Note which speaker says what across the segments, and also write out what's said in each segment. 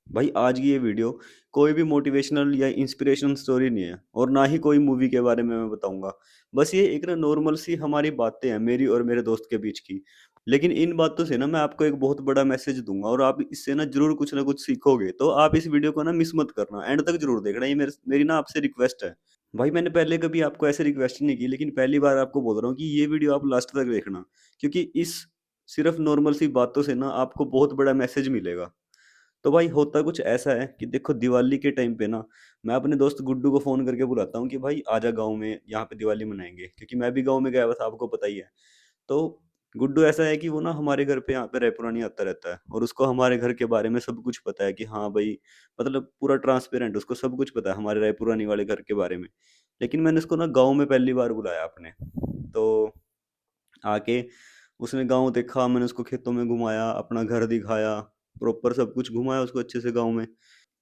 Speaker 1: भाई आज की ये वीडियो कोई भी मोटिवेशनल या इंस्पिरेशनल स्टोरी नहीं है और ना ही कोई मूवी के बारे में मैं बताऊंगा। बस ये एक ना नॉर्मल सी हमारी बातें हैं, मेरी और मेरे दोस्त के बीच की। लेकिन इन बातों से ना मैं आपको एक बहुत बड़ा मैसेज दूंगा और आप इससे ना कुछ सीखोगे। तो आप इस वीडियो को ना मिस मत करना, एंड तक जरूर देखना। ये मेरी ना आपसे रिक्वेस्ट है। भाई मैंने पहले कभी आपको ऐसे रिक्वेस्ट नहीं की, लेकिन पहली बार आपको बोल रहा हूँ कि ये वीडियो आप लास्ट तक देखना, क्योंकि इस सिर्फ नॉर्मल सी बातों से ना आपको बहुत बड़ा मैसेज मिलेगा। तो भाई होता कुछ ऐसा है कि देखो, दिवाली के टाइम पे ना मैं अपने दोस्त गुड्डू को फोन करके बुलाता हूँ कि भाई आजा गाँव में, यहाँ पे दिवाली मनाएंगे, क्योंकि मैं भी गाँव में गया हुआ था, आपको पता ही है। तो गुड्डू ऐसा है कि वो ना हमारे घर पे यहाँ पे रायपुरानी आता रहता है और उसको हमारे घर के बारे में सब कुछ पता है कि हाँ भाई, मतलब पूरा ट्रांसपेरेंट, उसको सब कुछ पता है हमारे रायपुरानी वाले घर के बारे में। लेकिन मैंने उसको ना गाँव में पहली बार बुलाया अपने। तो आके उसने गाँव देखा, मैंने उसको खेतों में घुमाया, अपना घर दिखाया, प्रॉपर सब कुछ घुमाया उसको अच्छे से गाँव में।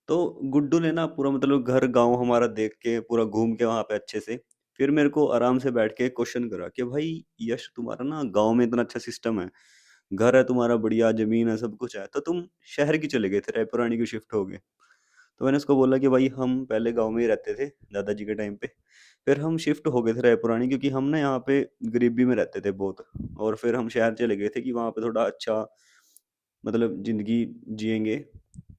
Speaker 1: तो गुड्डू ने ना पूरा मतलब घर गाँव हमारा देख के पूरा घूम के वहाँ पे अच्छे से फिर मेरे को आराम से बैठ के क्वेश्चन करा कि भाई यश, तुम्हारा ना गाँव में इतना अच्छा सिस्टम है, घर है तुम्हारा बढ़िया, जमीन है, सब कुछ है, तो तुम शहर क्यों चले गए थे, रायपुरानी क्यों शिफ्ट हो गए। तो मैंने उसको बोला कि भाई हम पहले गाँव में ही रहते थे दादाजी के टाइम पे, फिर हम शिफ्ट हो गए थे रायपुरानी, क्योंकि हम ना यहाँ पे गरीबी में रहते थे बहुत। और फिर हम शहर चले गए थे कि वहाँ पे थोड़ा अच्छा मतलब जिंदगी जिएंगे,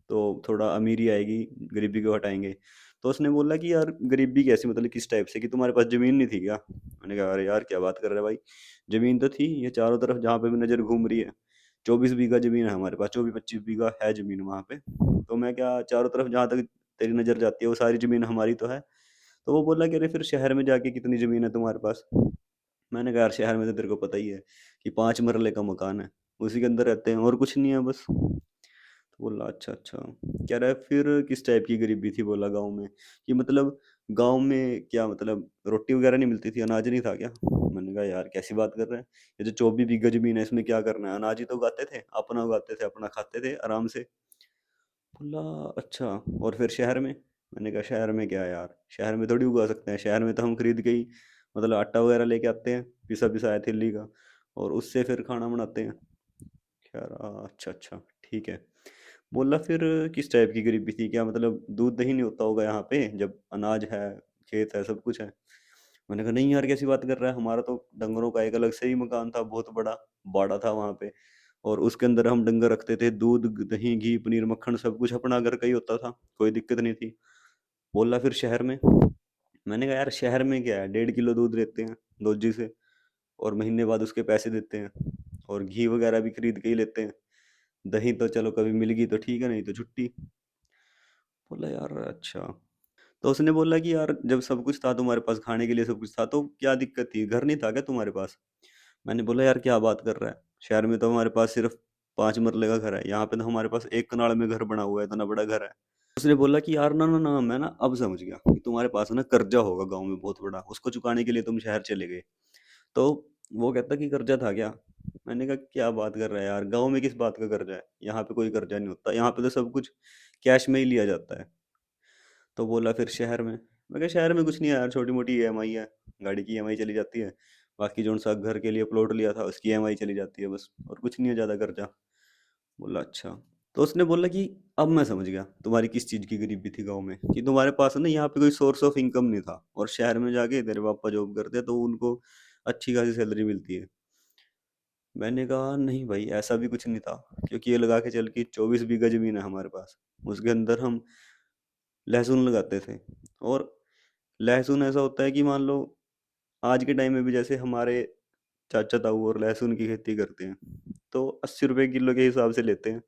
Speaker 1: तो थोड़ा अमीरी आएगी, गरीबी को हटाएंगे। तो उसने बोला कि यार गरीबी कैसी, मतलब किस टाइप से, कि तुम्हारे पास जमीन नहीं थी क्या। मैंने कहा अरे यार क्या बात कर रहे हैं भाई, जमीन तो थी, ये चारों तरफ जहाँ पे भी नजर घूम रही है। 24 बीघा जमीन है हमारे पास, 24-25 बीघा है जमीन वहाँ पे। तो मैं क्या, चारों तरफ जहाँ तक तेरी नजर जाती है वो सारी जमीन हमारी तो है। तो वो बोला कि अरे फिर शहर में जाके कितनी जमीन है तुम्हारे पास। मैंने कहा यार शहर में तो तेरे को पता ही है कि 5 मरले का मकान है, उसी के अंदर रहते हैं और कुछ नहीं है बस। तो बोला अच्छा अच्छा। कह रहा है फिर किस टाइप की गरीबी थी, बोला गांव में, कि मतलब गांव में क्या, मतलब रोटी वगैरह नहीं मिलती थी, अनाज नहीं था क्या। मैंने कहा यार कैसी बात कर रहे हैं, ये जो 24 बीघा जमीन है इसमें क्या करना है, अनाज ही तो उगाते थे, अपना उगाते थे, अपना खाते थे आराम से। बोला अच्छा, और फिर शहर में। मैंने कहा शहर में क्या है यार, शहर में थोड़ी उगा सकते हैं, शहर में तो हम खरीद के ही मतलब आटा वगैरह लेके आते हैं, पिसा पिसाया थिल्ली का, और उससे फिर खाना बनाते हैं। यार अच्छा अच्छा, ठीक है। बोला फिर किस टाइप की गरीबी थी, क्या मतलब दूध दही नहीं होता होगा यहाँ पे जब अनाज है, खेत है, सब कुछ है। मैंने कहा नहीं यार कैसी बात कर रहा है, हमारा तो डंगरों का एक अलग से ही मकान था, बहुत बड़ा बाड़ा था वहाँ पे, और उसके अंदर हम डंगर रखते थे, दूध दही घी पनीर मक्खन सब कुछ अपना घर का ही होता था, कोई दिक्कत नहीं थी। बोला फिर शहर में। मैंने कहा यार शहर में क्या है, 1.5 किलो दूध देते हैं दोजी से, और महीने बाद उसके पैसे देते हैं, और घी वगैरह भी खरीद के ही लेते हैं। दही तो चलो कभी मिल गई तो ठीक है, नहीं तो छुट्टी। बोला यार अच्छा। तो उसने बोला कि यार जब सब कुछ था तुम्हारे पास, खाने के लिए सब कुछ था, तो क्या दिक्कत थी, घर नहीं था क्या तुम्हारे पास। मैंने बोला यार क्या बात कर रहा है, शहर में तो हमारे पास सिर्फ 5 मरले का घर है, यहाँ पे तो हमारे पास एक कनाल में घर बना हुआ है, इतना बड़ा घर है। उसने बोला कि यार ना ना ना, मैं ना अब समझ गया कि तुम्हारे पास ना कर्जा होगा गाँव में बहुत बड़ा, उसको चुकाने के लिए तुम शहर चले गए। तो वो कहता कि कर्जा था क्या। मैंने कहा क्या बात कर रहा है यार, गाँव में किस बात का कर्जा है, यहाँ पे कोई कर्जा नहीं होता, यहाँ पे तो सब कुछ कैश में ही लिया जाता है। तो बोला फिर शहर में। मैं कहा शहर में कुछ नहीं है यार, छोटी मोटी ईएमआई है, गाड़ी की ईएमआई चली जाती है, बाकी जो सा घर के लिए प्लॉट लिया था उसकी ईएमआई चली जाती है बस, और कुछ नहीं है ज़्यादा कर्जा। बोला अच्छा। तो उसने बोला कि अब मैं समझ गया तुम्हारी किस चीज़ की गरीबी थी गाँव में, कि तुम्हारे पास ना यहाँ पे कोई सोर्स ऑफ इनकम नहीं था, और शहर में जाके तेरे पापा जॉब करते हैं तो उनको अच्छी खासी सैलरी मिलती है। मैंने कहा नहीं भाई ऐसा भी कुछ नहीं था, क्योंकि ये लगा के चल कि 24 बीघा जमीन है हमारे पास, उसके अंदर हम लहसुन लगाते थे। और लहसुन ऐसा होता है कि मान लो आज के टाइम में भी जैसे हमारे चाचा ताऊ और लहसुन की खेती करते हैं, तो 80 रुपए किलो के हिसाब से लेते हैं,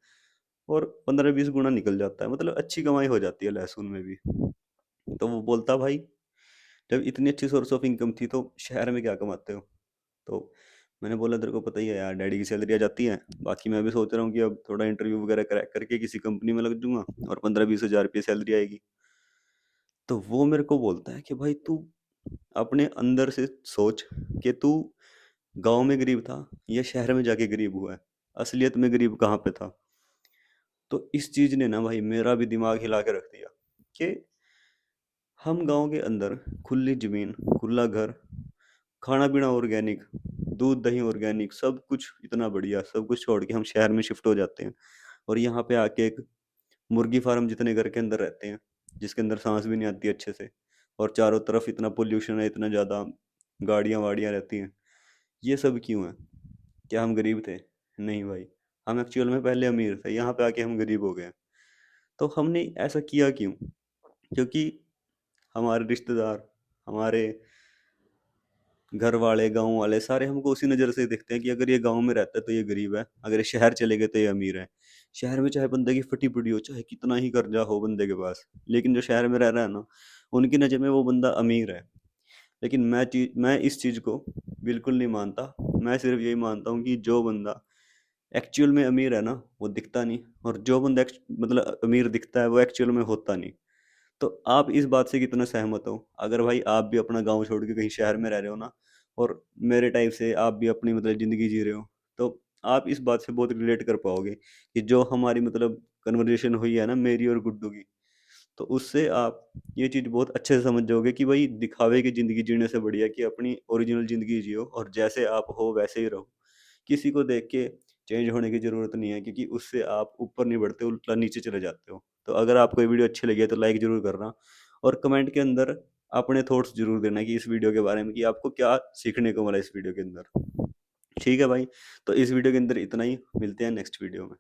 Speaker 1: और 15-20 गुना निकल जाता है, मतलब अच्छी कमाई हो जाती है लहसुन में भी। तो वो बोलता भाई जब इतनी अच्छी सोर्स ऑफ इनकम थी तो शहर में क्या कमाते हो। तो मैंने बोला तेरे को पता ही है यार, डैडी की सैलरी आ जाती है, बाकी मैं भी सोच रहा हूँ कि अब थोड़ा इंटरव्यू वगैरह क्रैक करके किसी कंपनी में लग जाऊंगा, और 15-20 हज़ार रुपये सैलरी आएगी। तो वो मेरे को बोलता है कि भाई तू अपने अंदर से सोच कि तू गांव में गरीब था या शहर में जाके गरीब हुआ है, असलियत में गरीब कहाँ पे था। तो इस चीज ने ना भाई मेरा भी दिमाग हिला के रख दिया कि हम गांव के अंदर खुली जमीन, खुला घर, खाना पीना ऑर्गेनिक, दूध दही ऑर्गेनिक, सब कुछ इतना बढ़िया, सब कुछ छोड़ के हम शहर में शिफ्ट हो जाते हैं, और यहाँ पे आके एक मुर्गी फार्म जितने घर के अंदर रहते हैं, जिसके अंदर सांस भी नहीं आती अच्छे से, और चारों तरफ इतना पोल्यूशन है, इतना ज़्यादा गाड़ियाँ वाड़ियाँ रहती हैं। ये सब क्यों है? क्या हम गरीब थे? नहीं भाई, हम एक्चुअल में पहले अमीर थे, यहाँ पे आके हम गरीब हो गए हैं। तो हमने ऐसा किया क्यों? क्योंकि हमारे रिश्तेदार, हमारे घर वाले, गाँव वाले सारे हमको उसी नज़र से देखते हैं कि अगर ये गाँव में रहता है तो ये गरीब है, अगर ये शहर चले गए तो ये अमीर है। शहर में चाहे बंदे की फटी पड़ी हो, चाहे कितना ही कर्जा हो बंदे के पास, लेकिन जो शहर में रह रहा है ना, उनकी नज़र में वो बंदा अमीर है। लेकिन मैं इस चीज़ को बिल्कुल नहीं मानता। मैं सिर्फ यही मानता हूँ कि जो बंदा एक्चुअल में अमीर है ना, वो दिखता नहीं, और जो बंदा मतलब अमीर दिखता है वो एक्चुअल में होता नहीं। तो आप इस बात से कितना सहमत हो? अगर भाई आप भी अपना गाँव छोड़ के कहीं शहर में रह रहे हो ना, और मेरे टाइप से आप भी अपनी मतलब ज़िंदगी जी रहे हो, तो आप इस बात से बहुत रिलेट कर पाओगे कि जो हमारी मतलब कन्वर्सेशन हुई है ना मेरी और गुड्डू की, तो उससे आप ये चीज़ बहुत अच्छे से समझ जाओगे कि भाई दिखावे की ज़िंदगी जीने से बढ़िया कि अपनी ओरिजिनल ज़िंदगी जियो और जैसे आप हो वैसे ही रहो। किसी को देख के चेंज होने की ज़रूरत नहीं है, क्योंकि उससे आप ऊपर नहीं बढ़ते, उल्टा नीचे चले जाते हो। तो अगर आपको ये वीडियो अच्छी लगी है तो लाइक ज़रूर करना, और कमेंट के अंदर अपने थॉट्स ज़रूर देना कि इस वीडियो के बारे में कि आपको क्या सीखने को मिला इस वीडियो के अंदर। ठीक है भाई, तो इस वीडियो के अंदर इतना ही, मिलते हैं नेक्स्ट वीडियो में।